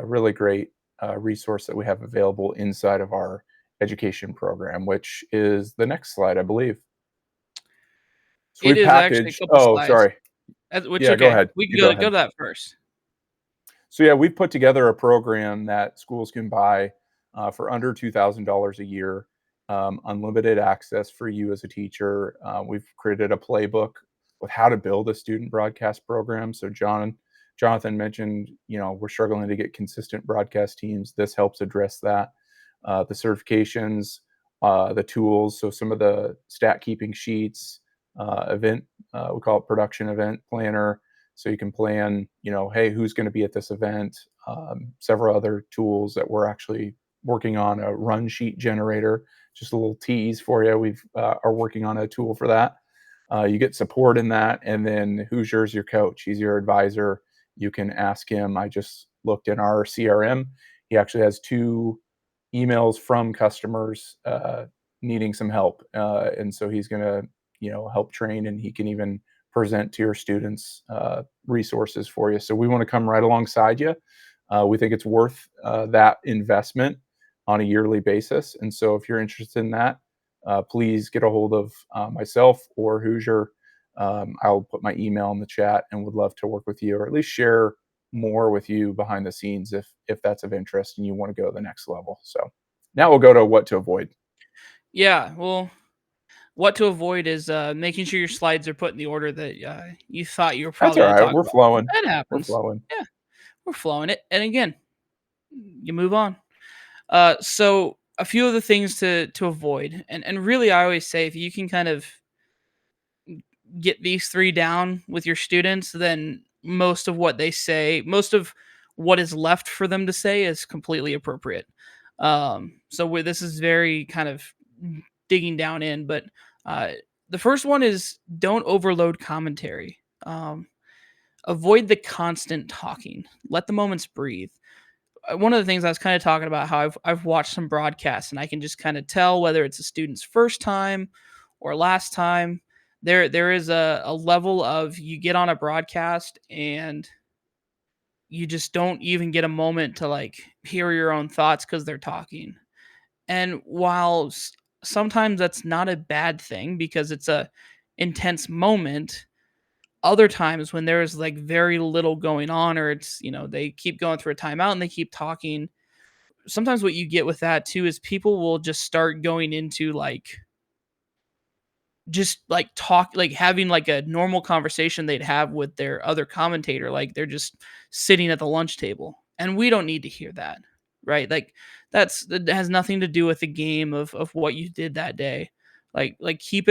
really great resource that we have available inside of our education program, which is the next slide, I believe. So we It is actually a packaged. couple Oh, slides. sorry. Which Yeah, go okay, ahead. we can You go go ahead. to that first. So yeah, we've put together a program that schools can buy for under $2,000 a year, unlimited access for you as a teacher. We've created a playbook with how to build a student broadcast program. So Jonathan mentioned, we're struggling to get consistent broadcast teams. This helps address that. The certifications, the tools. So some of the stat keeping sheets, event, we call it production event planner, so you can plan, hey, who's going to be at this event. Several other tools that we're actually working on, a run sheet generator. Just a little tease for you, we've are working on a tool for that. You get support in that, and then Hoosier's your coach, he's your advisor. You can ask him. I just looked in our CRM, he actually has 2 emails from customers needing some help, and so he's going to help train, and he can even present to your students resources for you. So we want to come right alongside you. We think it's worth that investment on a yearly basis. And so if you're interested in that, please get a hold of myself or Hoosier. I'll put my email in the chat and would love to work with you, or at least share more with you behind the scenes if that's of interest and you want to go to the next level. So now we'll go to what to avoid. Yeah, well, what to avoid is making sure your slides are put in the order that you thought you were That's probably all going to right. talk We're about. flowing. That We're happens. flowing. Yeah, we're flowing it. And again, you move on. So a few of the things to avoid, and really, I always say if you can kind of get these 3 down with your students, then most of what they say, most of what is left for them to say is completely appropriate. So this is very kind of digging down in, but uh, the first one is don't overload commentary. Avoid the constant talking. Let the moments breathe. One of the things I was kind of talking about how I've watched some broadcasts and I can just kind of tell whether it's a student's first time or last time. There is a level of you get on a broadcast and you just don't even get a moment to like hear your own thoughts because they're talking. And while sometimes that's not a bad thing because it's a intense moment, other times when there is like very little going on, or it's they keep going through a timeout and they keep talking, sometimes what you get with that too is people will just start going into like just like talk, like having like a normal conversation they'd have with their other commentator, like they're just sitting at the lunch table, and we don't need to hear that, right? Like that has nothing to do with the game of what you did that day. Like keep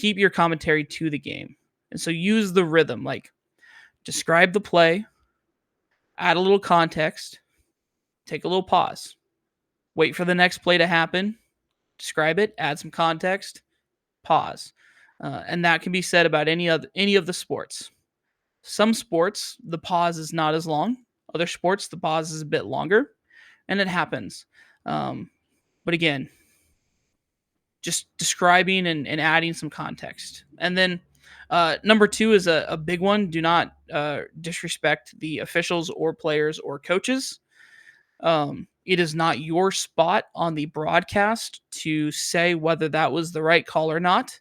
your commentary to the game, and so use the rhythm, like describe the play, add a little context, take a little pause, wait for the next play to happen, describe it, add some context, pause. And that can be said about any of the sports. Some sports, the pause is not as long. Other sports, the pause is a bit longer, and it happens. Um, but again, just describing and adding some context. And then number 2 is a big one. Do not disrespect the officials or players or coaches. It is not your spot on the broadcast to say whether that was the right call or not.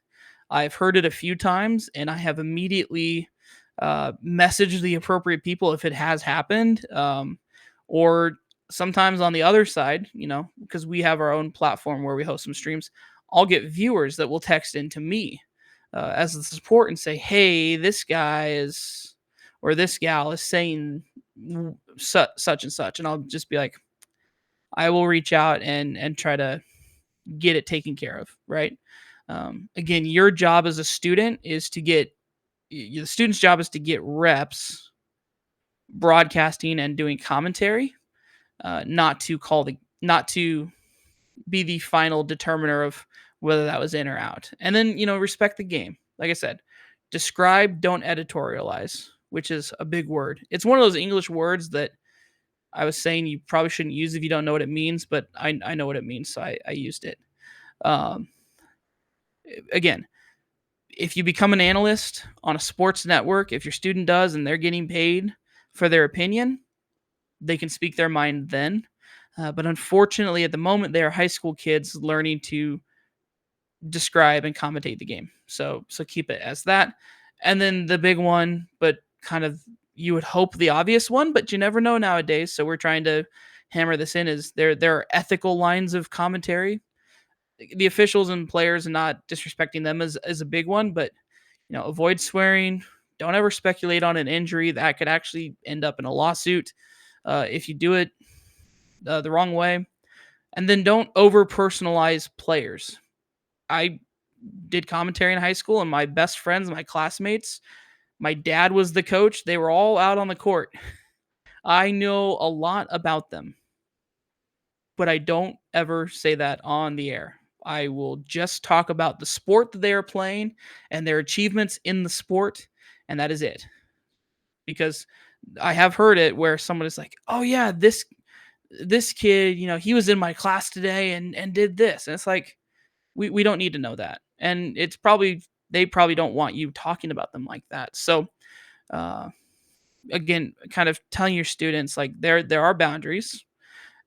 I've heard it a few times, and I have immediately messaged the appropriate people if it has happened. Or sometimes on the other side, because we have our own platform where we host some streams. I'll get viewers that will text into me as the support and say, "Hey, this guy is or this gal is saying such and such," and I'll just be like, I will reach out and try to get it taken care of, right? Again, your job as a student is to get the student's job is to get reps broadcasting and doing commentary, not to be the final determiner of whether that was in or out. And then, respect the game. Like I said, describe, don't editorialize, which is a big word. It's one of those English words that I was saying you probably shouldn't use if you don't know what it means, but I know what it means, so I used it. Um, Again, if you become an analyst on a sports network, if your student does and they're getting paid for their opinion, they can speak their mind then. But unfortunately, at the moment, they are high school kids learning to describe and commentate the game. So keep it as that. And then the big one, but kind of you would hope the obvious one, but you never know nowadays. So we're trying to hammer this in is there are ethical lines of commentary. The officials and players and not disrespecting them is a big one, but avoid swearing. Don't ever speculate on an injury that could actually end up in a lawsuit if you do it the wrong way. And then don't over personalize players. I did commentary in high school, and my best friends, my classmates, my dad was the coach. They were all out on the court. I know a lot about them, but I don't ever say that on the air. I will just talk about the sport that they are playing and their achievements in the sport, and that is it. Because I have heard it where someone is like, "Oh yeah, this kid, he was in my class today and did this," and it's like we don't need to know that, and it's probably they probably don't want you talking about them like that. So uh, again, kind of telling your students like there are boundaries,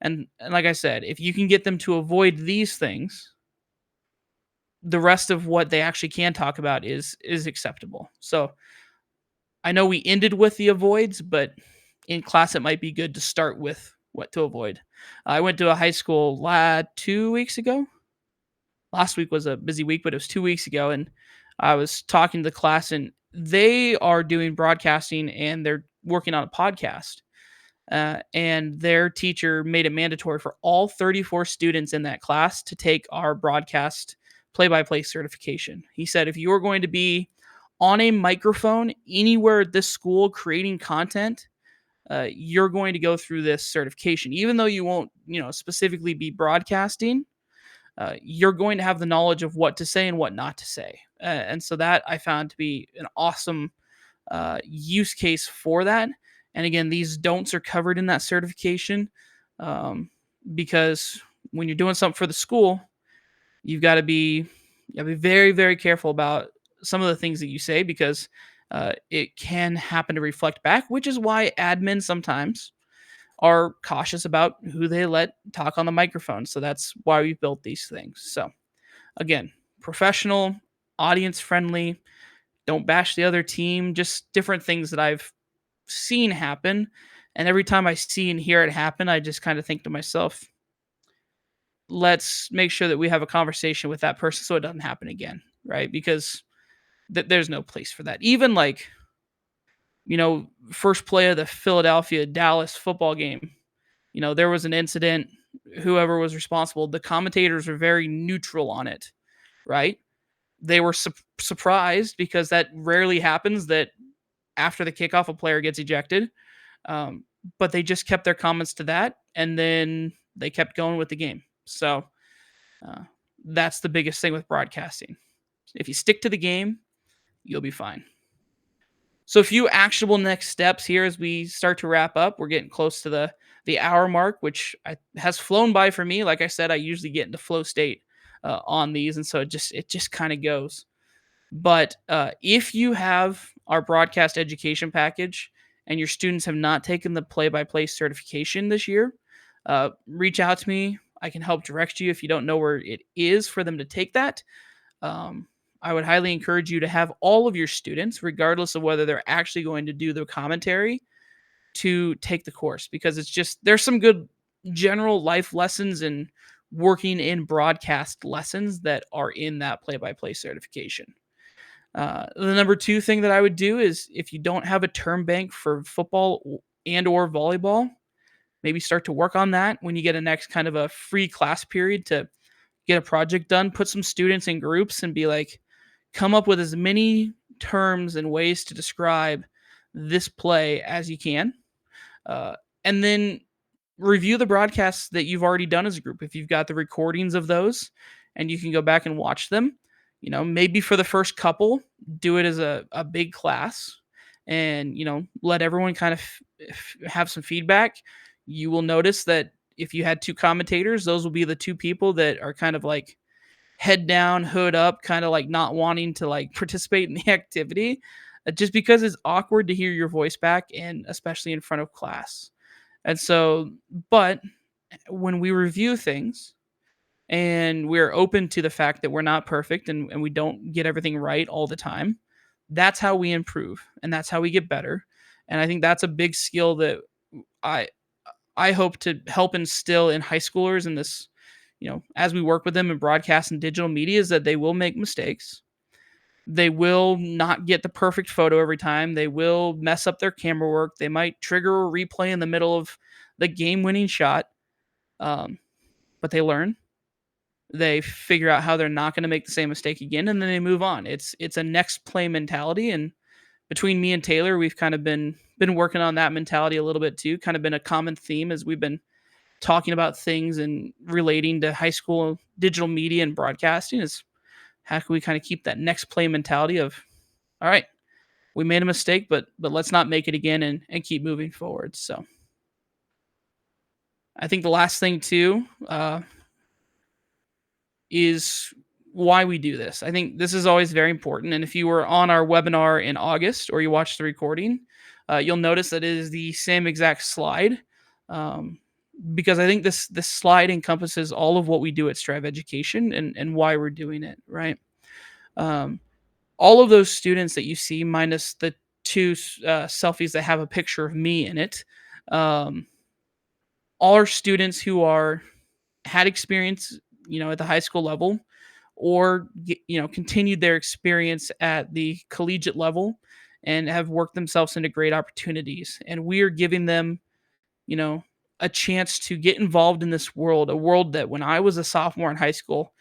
and like I said, if you can get them to avoid these things, the rest of what they actually can talk about is acceptable. So I know we ended with the avoids, but in class it might be good to start with what to avoid. I went to a high school 2 weeks ago. Last week was a busy week, but it was 2 weeks ago, and I was talking to the class, and they are doing broadcasting and they're working on a podcast. And their teacher made it mandatory for all 34 students in that class to take our broadcast play-by-play certification. He said, if you are going to be on a microphone anywhere at this school creating content, you're going to go through this certification, even though you won't, specifically be broadcasting. You're going to have the knowledge of what to say and what not to say. And so that I found to be an awesome use case for that. And again, these don'ts are covered in that certification because when you're doing something for the school, you've got to be very, very careful about some of the things that you say because it can happen to reflect back, which is why admins sometimes are cautious about who they let talk on the microphone. So that's why we've built these things. So again, professional, audience friendly, don't bash the other team, just different things that I've seen happen. And every time I see and hear it happen, I just kind of think to myself, let's make sure that we have a conversation with that person so it doesn't happen again, right? Because there's no place for that. Even like, first play of the Philadelphia Dallas football game, there was an incident, whoever was responsible, the commentators were very neutral on it, right? They were surprised because that rarely happens that after the kickoff, a player gets ejected. But they just kept their comments to that, and then they kept going with the game. So that's the biggest thing with broadcasting. If you stick to the game, you'll be fine. So a few actionable next steps here as we start to wrap up. We're getting close to the hour mark, which has flown by for me. Like I said, I usually get into flow state on these, and so it just kind of goes. But if you have our broadcast education package and your students have not taken the play-by-play certification this year, reach out to me. I can help direct you if you don't know where it is for them to take that. I would highly encourage you to have all of your students, regardless of whether they're actually going to do the commentary, to take the course because there's some good general life lessons and working in broadcast lessons that are in that play-by-play certification. The number two thing that I would do is, if you don't have a term bank for football and or volleyball, maybe start to work on that when you get a next kind of a free class period to get a project done. Put some students in groups and be like, come up with as many terms and ways to describe this play as you can. Uh, and then review the broadcasts that you've already done as a group. If you've got the recordings of those and you can go back and watch them, maybe for the first couple, do it as a big class and, let everyone kind of have some feedback. You will notice that if you had two commentators, those will be the two people that are kind of like head down, hood up, kind of like not wanting to like participate in the activity, just because it's awkward to hear your voice back, and especially in front of class. And so, but when we review things and we're open to the fact that we're not perfect and we don't get everything right all the time, that's how we improve and that's how we get better. And I think that's a big skill that I I hope to help instill in high schoolers in this, as we work with them in broadcast and digital media, is that they will make mistakes. They will not get the perfect photo every time. They will mess up their camera work. They might trigger a replay in the middle of the game winning shot. Um, but they learn. They figure out how they're not going to make the same mistake again, and then they move on. It's a next play mentality, and between me and Taylor, we've kind of been working on that mentality a little bit too. Kind of been a common theme as we've been talking about things and relating to high school digital media and broadcasting. Is how can we kind of keep that next play mentality of, all right, we made a mistake, but let's not make it again and keep moving forward. So I think the last thing too is why we do this. I think this is always very important. And if you were on our webinar in August or you watched the recording, you'll notice that it is the same exact slide. Because I think this slide encompasses all of what we do at Striv Education and why we're doing it, right? Um, all of those students that you see, minus the two selfies that have a picture of me in it, um, all are students who are had experience, at the high school level, or continued their experience at the collegiate level and have worked themselves into great opportunities. And we are giving them, you know, a chance to get involved in this world, a world that when I was a sophomore in high school,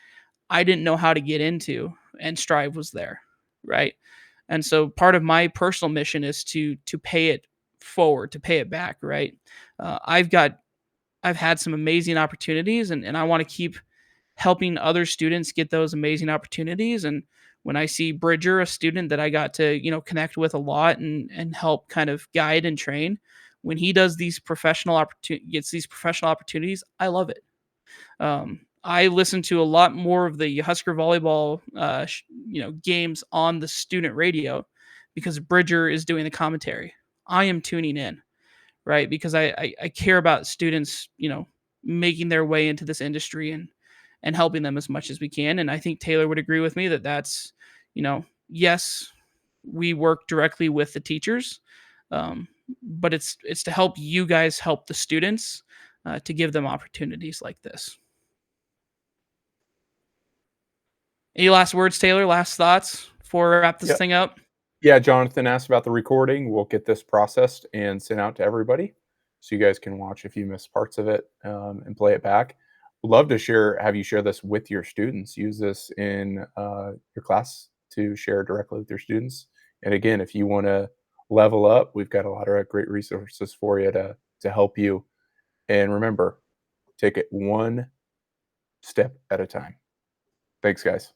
I didn't know how to get into, and Strive was there, right? And so part of my personal mission is to pay it forward, to pay it back, right? I've had some amazing opportunities, and I want to keep helping other students get those amazing opportunities. And when I see Bridger, a student that I got to, connect with a lot and help kind of guide and train, when he does these gets these professional opportunities, I love it. I listen to a lot more of the Husker volleyball, games on the student radio because Bridger is doing the commentary. I am tuning in, right? Because I care about students, making their way into this industry and helping them as much as we can. And I think Taylor would agree with me that that's, yes, we work directly with the teachers, but it's to help you guys help the students, to give them opportunities like this. Any last words, Taylor? Last thoughts before we wrap this Yeah. thing up? Yeah, Jonathan asked about the recording. We'll get this processed and sent out to everybody so you guys can watch if you miss parts of it, and play it back. Would love to have you share this with your students. Use this in your class to share directly with your students. And again, if you want to level up, we've got a lot of great resources for you to help you. And remember, take it one step at a time. Thanks, guys.